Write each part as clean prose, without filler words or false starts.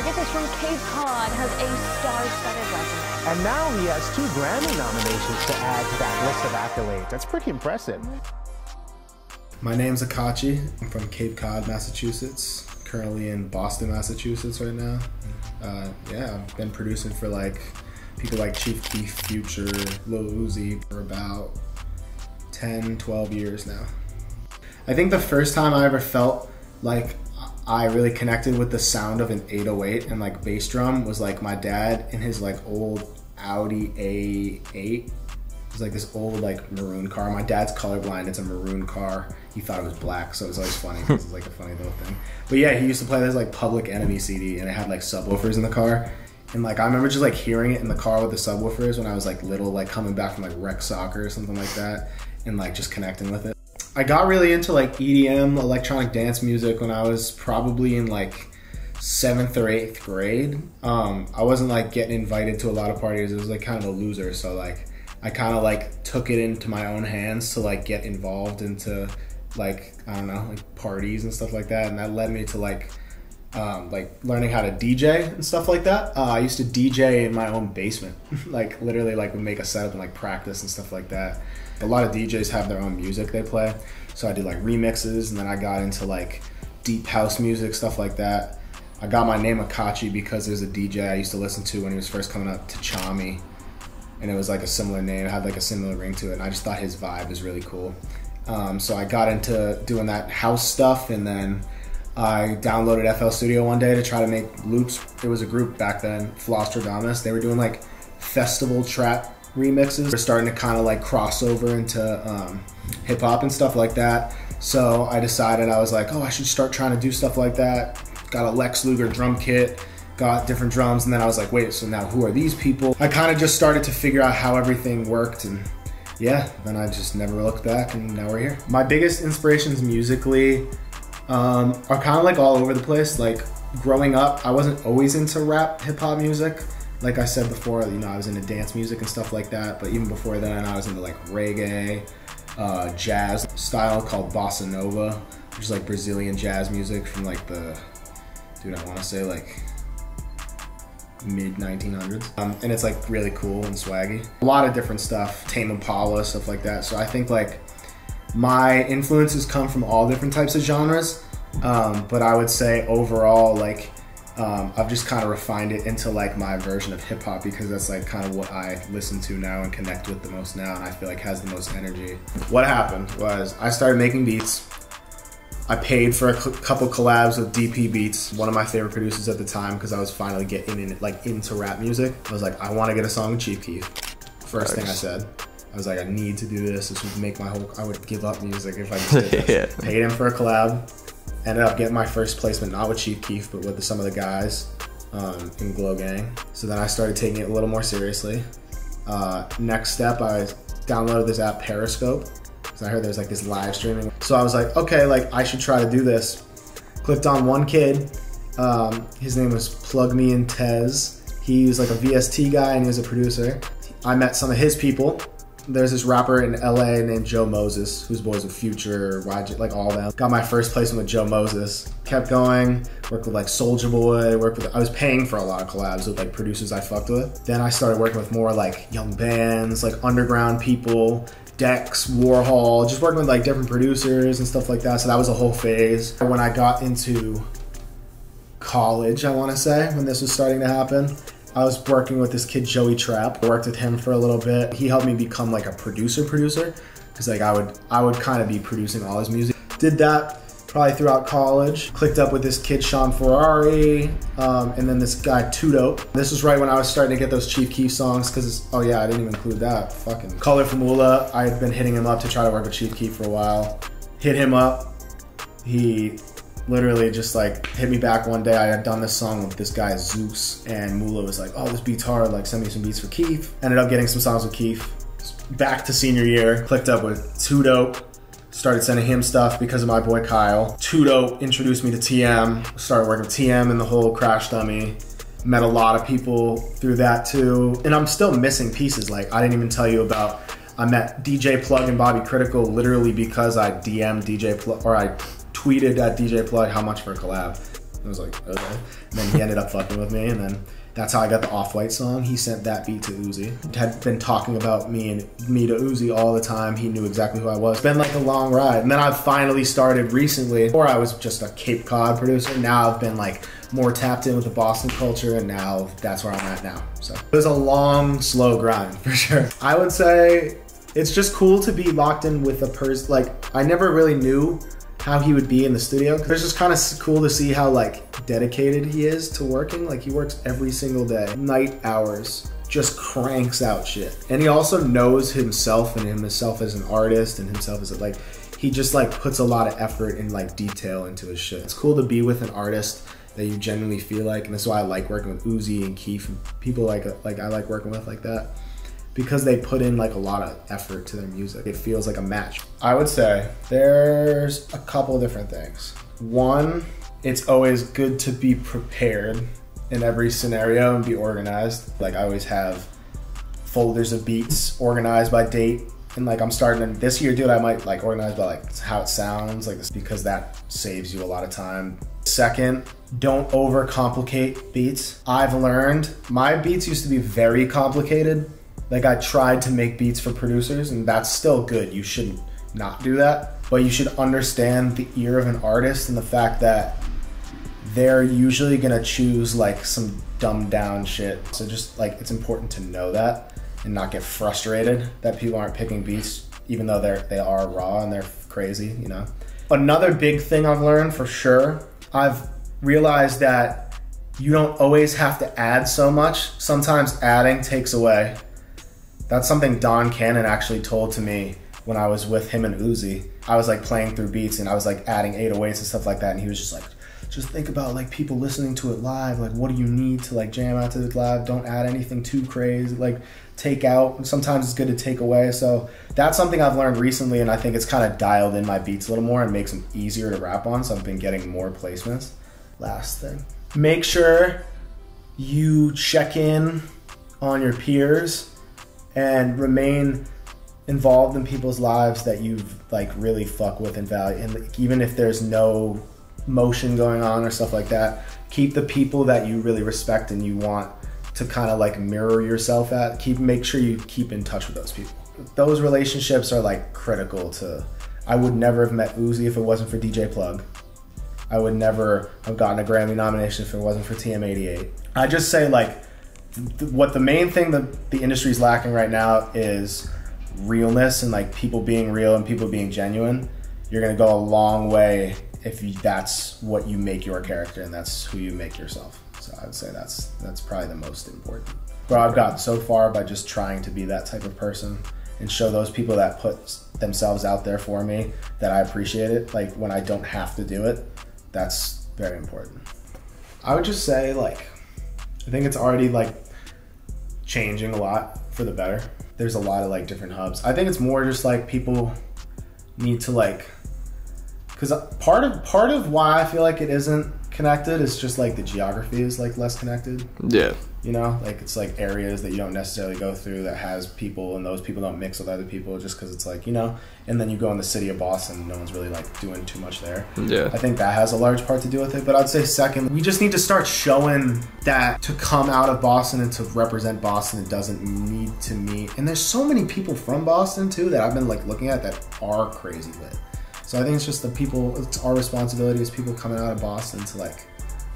get this, from Cape Cod, has a star-studded resume. And now he has 2 Grammy nominations to add to that list of accolades. That's pretty impressive. My name's Akachi. I'm from Cape Cod, Massachusetts. Currently in Boston, Massachusetts right now. Yeah, I've been producing for like people like Chief Keef, Future, Lil Uzi for about 10, 12 years now. I think the first time I ever felt like I really connected with the sound of an 808 and like bass drum was like my dad in his like old Audi A8. It was like this old like maroon car. My dad's colorblind, it's a maroon car. He thought it was black, so it was always funny because it's like a funny little thing. But yeah, he used to play this like Public Enemy CD and it had like subwoofers in the car. And like I remember just like hearing it in the car with the subwoofers when I was like little, like coming back from like rec soccer or something like that, and like just connecting with it. I got really into like EDM, electronic dance music, when I was probably in like 7th or 8th grade. I wasn't like getting invited to a lot of parties. It was like kind of a loser. So like I kind of like took it into my own hands to like get involved into like, I don't know, like parties and stuff like that. And that led me to like learning how to DJ and stuff like that. I used to DJ in my own basement, like literally like would make a setup and like practice and stuff like that. A lot of DJs have their own music they play. So I did like remixes, and then I got into like deep house music, stuff like that. I got my name Akachi because there's a DJ I used to listen to when he was first coming up, to Chami. And it was like a similar name, it had like a similar ring to it. And I just thought his vibe was really cool. So I got into doing that house stuff, and then I downloaded FL Studio one day to try to make loops. It was a group back then, Flostradamus. They were doing like festival trap remixes. We're starting to kind of like cross over into hip hop and stuff like that. So I decided, I was like, oh, I should start trying to do stuff like that. Got a Lex Luger drum kit, got different drums, and then I was like, wait, so now who are these people? I kind of just started to figure out how everything worked, and yeah, then I just never looked back, and now we're here. My biggest inspirations musically are kind of like all over the place. Like growing up, I wasn't always into rap, hip hop music. Like I said before, you know, I was into dance music and stuff like that. But even before then, I was into like reggae, jazz style called bossa nova, which is like Brazilian jazz music from like the, dude, I want to say like mid 1900s. And it's like really cool and swaggy. A lot of different stuff, Tame Impala, stuff like that. So I think like my influences come from all different types of genres. But I would say overall, like, I've just kind of refined it into like my version of hip hop, because that's like kind of what I listen to now and connect with the most now, and I feel like has the most energy. What happened was I started making beats. I paid for a couple collabs with DP Beats, one of my favorite producers at the time, because I was finally getting into rap music. I was like, I want to get a song with Chief Keef. First thing I said. I was like, I need to do this. This would make my whole, I would give up music if I just did this. Paid him for a collab. Ended up getting my first placement, not with Chief Keef, but with some of the guys in Glow Gang. So then I started taking it a little more seriously. Next step, I downloaded this app Periscope, because I heard there's like this live streaming. So I was like, okay, like I should try to do this. Clicked on one kid. His name was Plug Me and Tez. He was like a VST guy and he was a producer. I met some of his people. There's this rapper in LA named Joe Moses, who's boys with Future, YG, like all of them. Got my first placement with Joe Moses. Kept going, worked with like Soulja Boy, I was paying for a lot of collabs with like producers I fucked with. Then I started working with more like young bands, like underground people, Dex, Warhol, just working with like different producers and stuff like that. So that was a whole phase. When I got into college, I wanna say, when this was starting to happen, I was working with this kid, Joey Trapp. I worked with him for a little bit. He helped me become like a producer, because like I would kind of be producing all his music. Did that probably throughout college. Clicked up with this kid, Sean Ferrari, and then this guy, Too Dope. This was right when I was starting to get those Chief Keef songs, because, oh yeah, I didn't even include that. Fucking Color Formula. I had been hitting him up to try to work with Chief Keef for a while. Hit him up. He literally just like hit me back one day. I had done this song with this guy Zeus, and Mula was like, oh, this beat's hard, like send me some beats for Keef. Ended up getting some songs with Keef. Back to senior year, clicked up with Too Dope, started sending him stuff because of my boy Kyle. Too Dope introduced me to TM, started working with TM and the whole Crash Dummy. Met a lot of people through that too. And I'm still missing pieces. Like I didn't even tell you about, I met DJ Plug and Bobby Critical literally because I DM'd DJ Plug, or I tweeted at DJ Plug how much for a collab. I was like, okay. And then he ended up fucking with me, and then that's how I got the Off-White song. He sent that beat to Uzi. Had been talking about me to Uzi all the time. He knew exactly who I was. It's been like a long ride. And then I finally started recently, before I was just a Cape Cod producer. Now I've been like more tapped in with the Boston culture, and now that's where I'm at now. So it was a long, slow grind for sure. I would say it's just cool to be locked in with a person. Like, I never really knew how he would be in the studio. It's just kind of cool to see how like dedicated he is to working. Like, he works every single day, night hours, just cranks out shit. And he also knows himself and himself as an artist and himself as like, he just like puts a lot of effort and like detail into his shit. It's cool to be with an artist that you genuinely feel like, and that's why I like working with Uzi and Keith and people like I like working with like that, because they put in like a lot of effort to their music. It feels like a match. I would say there's a couple different things. One, it's always good to be prepared in every scenario and be organized. Like, I always have folders of beats organized by date. And like, I'm starting this year, dude, I might like organize by like how it sounds, like this, because that saves you a lot of time. Second, don't overcomplicate beats. I've learned my beats used to be very complicated. Like, I tried to make beats for producers, and that's still good. You shouldn't not do that, but you should understand the ear of an artist and the fact that they're usually gonna choose like some dumbed down shit. So just like, it's important to know that and not get frustrated that people aren't picking beats, even though they are raw and they're crazy, you know? Another big thing I've learned for sure, I've realized that you don't always have to add so much. Sometimes adding takes away. That's something Don Cannon actually told to me when I was with him and Uzi. I was like playing through beats and I was like adding 808s and stuff like that, and he was just like, just think about like people listening to it live. Like, what do you need to like jam out to it live? Don't add anything too crazy. Like, take out. Sometimes it's good to take away. So that's something I've learned recently, and I think it's kind of dialed in my beats a little more and makes them easier to rap on. So I've been getting more placements. Last thing, make sure you check in on your peers and remain involved in people's lives that you've like really fuck with and value. And like, even if there's no motion going on or stuff like that, keep the people that you really respect and you want to kind of like mirror yourself at. Make sure you keep in touch with those people. Those relationships are like critical to, I would never have met Uzi if it wasn't for DJ Plug. I would never have gotten a Grammy nomination if it wasn't for TM88. I just say like, what the main thing that the industry's lacking right now is realness and like people being real and people being genuine. You're gonna go a long way if that's what you make your character and that's who you make yourself. So I would say that's probably the most important. But I've gotten so far by just trying to be that type of person and show those people that put themselves out there for me that I appreciate it. Like, when I don't have to do it, that's very important. I would just say like, I think it's already like changing a lot for the better. There's a lot of like different hubs. I think it's more just like people need to like, because part of why I feel like it isn't connected is just like the geography is like less connected. Yeah. You know, like it's like areas that you don't necessarily go through that has people, and those people don't mix with other people just because it's like, you know, and then you go in the city of Boston, no one's really like doing too much there. Yeah. I think that has a large part to do with it. But I'd say second, we just need to start showing that to come out of Boston and to represent Boston, it doesn't need to meet. And there's so many people from Boston too that I've been like looking at that are crazy lit. So I think it's just the people, it's our responsibility as people coming out of Boston to like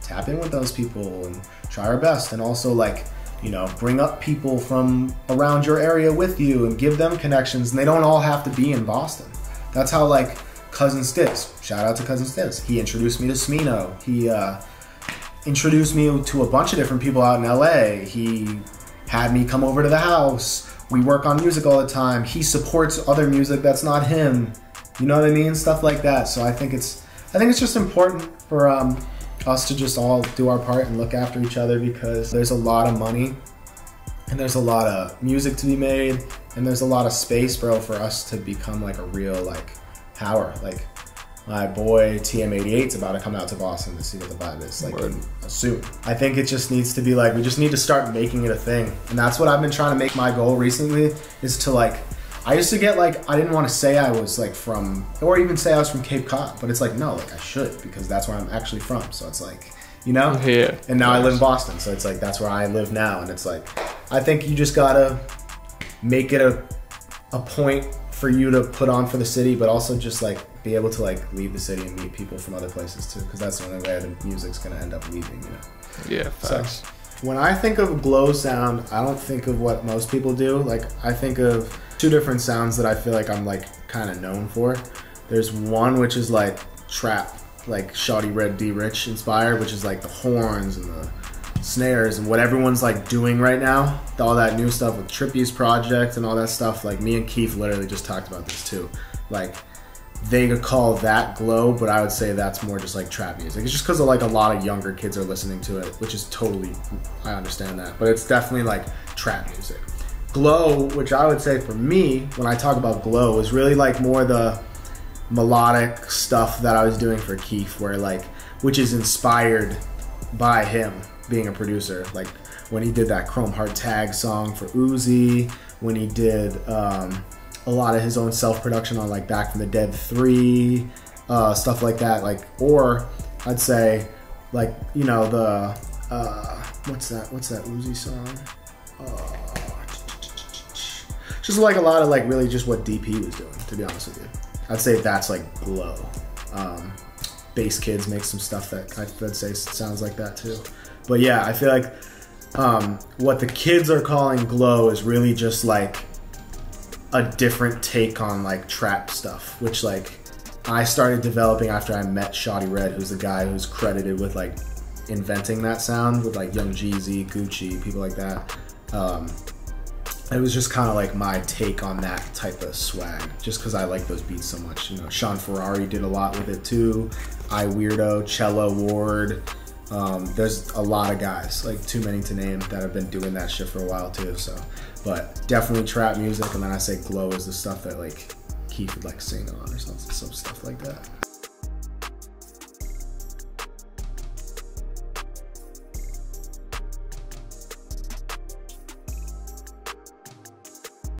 tap in with those people and try our best, and also like, you know, bring up people from around your area with you and give them connections, and they don't all have to be in Boston. That's how like Cousin Stiz, shout out to Cousin Stiz. He introduced me to Smino. He introduced me to a bunch of different people out in LA. He had me come over to the house. We work on music all the time. He supports other music that's not him. You know what I mean? Stuff like that. So I think it's just important for us to just all do our part and look after each other, because there's a lot of money and there's a lot of music to be made and there's a lot of space, bro, for us to become like a real like power. Like my boy TM88's about to come out to Boston to see what the vibe is like soon. I think it just needs to be like, we just need to start making it a thing. And that's what I've been trying to make my goal recently, is to like, I used to get like, I didn't want to say I was like from, or even say I was from Cape Cod, but it's like, no, like I should, because that's where I'm actually from. So it's like, you know? Yeah. And now I live in Boston, so it's like that's where I live now, and it's like I think you just gotta make it a point for you to put on for the city, but also just like be able to like leave the city and meet people from other places too, because that's the only way the music's gonna end up leaving, you know? Yeah, facts. So, when I think of glow sound, I don't think of what most people do. Like I think of two different sounds that I feel like I'm like kind of known for. There's one which is like trap, like Shawty Red D Rich inspired, which is like the horns and the snares and what everyone's like doing right now, all that new stuff with Trippy's project and all that stuff. Like me and Keith literally just talked about this too. Like they could call that glow, but I would say that's more just like trap music. It's just because of like a lot of younger kids are listening to it, which is totally, I understand that, but it's definitely like trap music. Glow, which I would say for me, when I talk about glow, is really like more the melodic stuff that I was doing for Keith, where like, which is inspired by him being a producer. Like when he did that Chrome Heart Tag song for Uzi, when he did a lot of his own self-production on like Back from the Dead 3, stuff like that. Like, or I'd say like, you know, the what's that Uzi song? Just like a lot of like really just what DP was doing, to be honest with you. I'd say that's like glow. Bass Kids make some stuff that I'd say sounds like that too. But yeah, I feel like what the kids are calling glow is really just like a different take on like trap stuff, which like I started developing after I met Shawty Red, who's the guy who's credited with like inventing that sound with like Young Jeezy, Gucci, people like that. It was just kind of like my take on that type of swag, just because I like those beats so much. You know, Sean Ferrari did a lot with it too. I Weirdo, Cello Ward. There's a lot of guys, like too many to name, that have been doing that shit for a while too. So, but definitely trap music, and then I say glow is the stuff that like Keith would like sing on or something, some stuff like that.